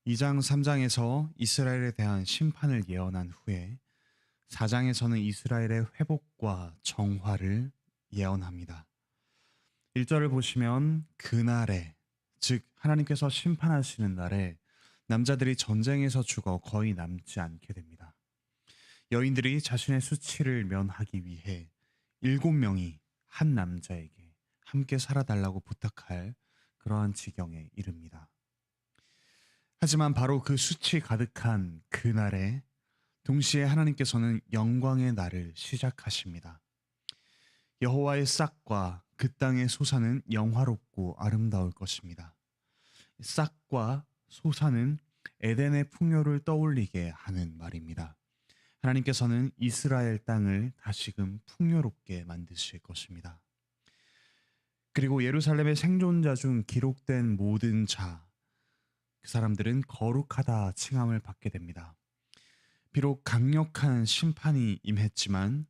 2장, 3장에서 이스라엘에 대한 심판을 예언한 후에 4장에서는 이스라엘의 회복과 정화를 예언합니다. 1절을 보시면 그날에, 즉 하나님께서 심판하시는 날에 남자들이 전쟁에서 죽어 거의 남지 않게 됩니다. 여인들이 자신의 수치를 면하기 위해 7명이 한 남자에게 함께 살아달라고 부탁할 그러한 지경에 이릅니다. 하지만 바로 그 수치 가득한 그날에 동시에 하나님께서는 영광의 날을 시작하십니다. 여호와의 싹과 그 땅의 소사는 영화롭고 아름다울 것입니다. 싹과 소사는 에덴의 풍요를 떠올리게 하는 말입니다. 하나님께서는 이스라엘 땅을 다시금 풍요롭게 만드실 것입니다. 그리고 예루살렘의 생존자 중 기록된 모든 자, 그 사람들은 거룩하다 칭함을 받게 됩니다. 비록 강력한 심판이 임했지만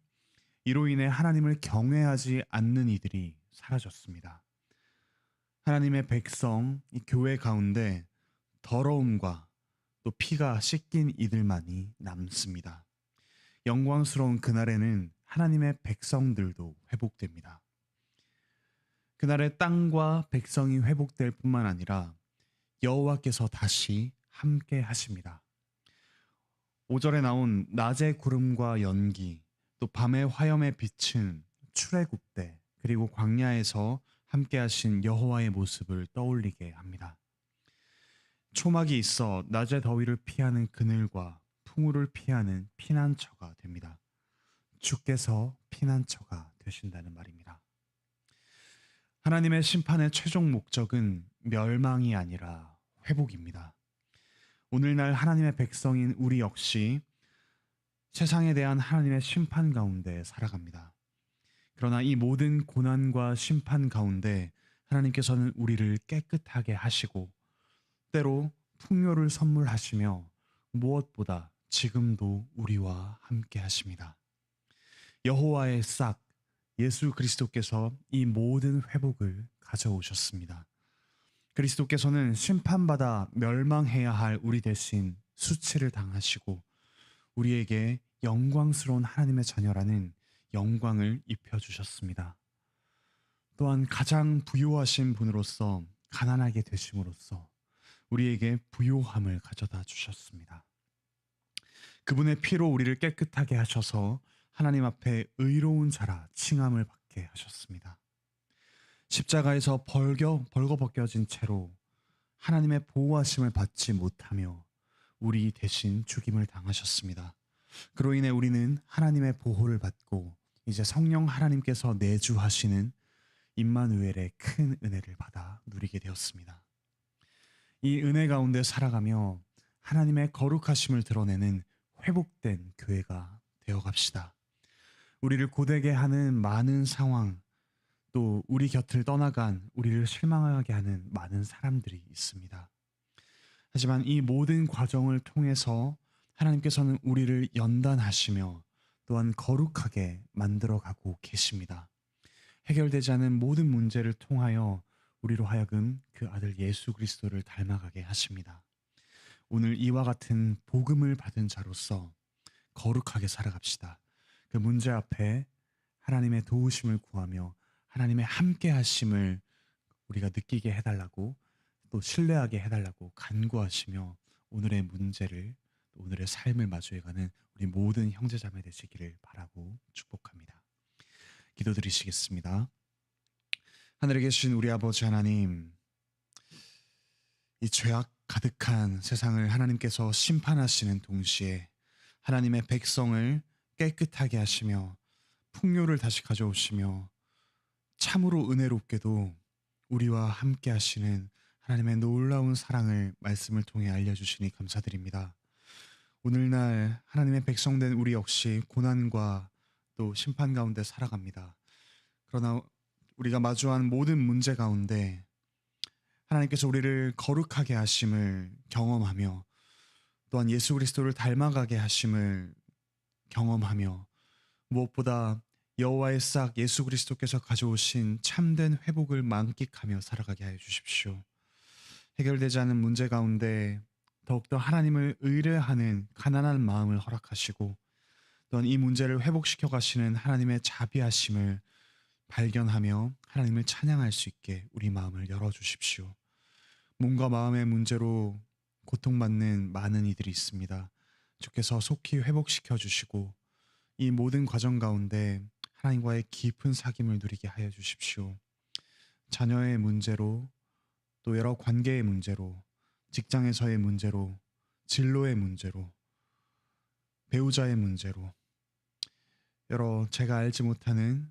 이로 인해 하나님을 경외하지 않는 이들이 사라졌습니다. 하나님의 백성, 이 교회 가운데 더러움과 또 피가 씻긴 이들만이 남습니다. 영광스러운 그날에는 하나님의 백성들도 회복됩니다. 그날에 땅과 백성이 회복될 뿐만 아니라 여호와께서 다시 함께 하십니다. 5절에 나온 낮의 구름과 연기, 또 밤의 화염의 빛은 출애굽때 그리고 광야에서 함께 하신 여호와의 모습을 떠올리게 합니다. 초막이 있어 낮의 더위를 피하는 그늘과 풍우를 피하는 피난처가 됩니다. 주께서 피난처가 되신다는 말입니다. 하나님의 심판의 최종 목적은 멸망이 아니라 회복입니다. 오늘날 하나님의 백성인 우리 역시 세상에 대한 하나님의 심판 가운데 살아갑니다. 그러나 이 모든 고난과 심판 가운데 하나님께서는 우리를 깨끗하게 하시고 때로 풍요를 선물하시며 무엇보다 지금도 우리와 함께 하십니다. 여호와의 싹, 예수 그리스도께서 이 모든 회복을 가져오셨습니다. 그리스도께서는 심판받아 멸망해야 할 우리 대신 수치를 당하시고 우리에게 영광스러운 하나님의 자녀라는 영광을 입혀주셨습니다. 또한 가장 부요하신 분으로서 가난하게 되심으로써 우리에게 부요함을 가져다 주셨습니다. 그분의 피로 우리를 깨끗하게 하셔서 하나님 앞에 의로운 자라 칭함을 받게 하셨습니다. 십자가에서 벌거벗겨진 채로 하나님의 보호하심을 받지 못하며 우리 대신 죽임을 당하셨습니다. 그로 인해 우리는 하나님의 보호를 받고 이제 성령 하나님께서 내주하시는 임마누엘의 큰 은혜를 받아 누리게 되었습니다. 이 은혜 가운데 살아가며 하나님의 거룩하심을 드러내는 회복된 교회가 되어갑시다. 우리를 고되게 하는 많은 상황, 또 우리 곁을 떠나간 우리를 실망하게 하는 많은 사람들이 있습니다. 하지만 이 모든 과정을 통해서 하나님께서는 우리를 연단하시며 또한 거룩하게 만들어가고 계십니다. 해결되지 않은 모든 문제를 통하여 우리로 하여금 그 아들 예수 그리스도를 닮아가게 하십니다. 오늘 이와 같은 복음을 받은 자로서 거룩하게 살아갑시다. 그 문제 앞에 하나님의 도우심을 구하며 하나님의 함께 하심을 우리가 느끼게 해달라고 또 신뢰하게 해달라고 간구하시며 오늘의 문제를 또 오늘의 삶을 마주해가는 우리 모든 형제자매 되시기를 바라고 축복합니다. 기도드리시겠습니다. 하늘에 계신 우리 아버지 하나님, 이 죄악 가득한 세상을 하나님께서 심판하시는 동시에 하나님의 백성을 깨끗하게 하시며 풍요를 다시 가져오시며 참으로 은혜롭게도 우리와 함께 하시는 하나님의 놀라운 사랑을 말씀을 통해 알려주시니 감사드립니다. 오늘날 하나님의 백성된 우리 역시 고난과 또 심판 가운데 살아갑니다. 그러나 우리가 마주한 모든 문제 가운데 하나님께서 우리를 거룩하게 하심을 경험하며 또한 예수 그리스도를 닮아가게 하심을 경험하며 무엇보다 여호와의 싹 예수 그리스도께서 가져오신 참된 회복을 만끽하며 살아가게 하여 주십시오. 해결되지 않은 문제 가운데 더욱더 하나님을 의뢰하는 가난한 마음을 허락하시고 또한 이 문제를 회복시켜 가시는 하나님의 자비하심을 발견하며 하나님을 찬양할 수 있게 우리 마음을 열어주십시오. 몸과 마음의 문제로 고통받는 많은 이들이 있습니다. 주께서 속히 회복시켜 주시고 이 모든 과정 가운데 하나님과의 깊은 사귐을 누리게 하여 주십시오. 자녀의 문제로 또 여러 관계의 문제로 직장에서의 문제로 진로의 문제로 배우자의 문제로 여러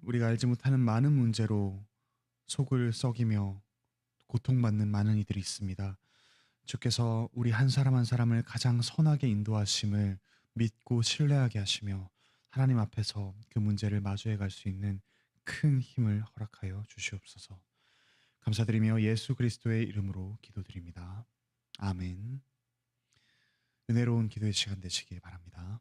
우리가 알지 못하는 많은 문제로 속을 썩이며 고통받는 많은 이들이 있습니다. 주께서 우리 한 사람 한 사람을 가장 선하게 인도하심을 믿고 신뢰하게 하시며 하나님 앞에서 그 문제를 마주해 갈 수 있는 큰 힘을 허락하여 주시옵소서. 감사드리며 예수 그리스도의 이름으로 기도드립니다. 아멘. 은혜로운 기도의 시간 되시길 바랍니다.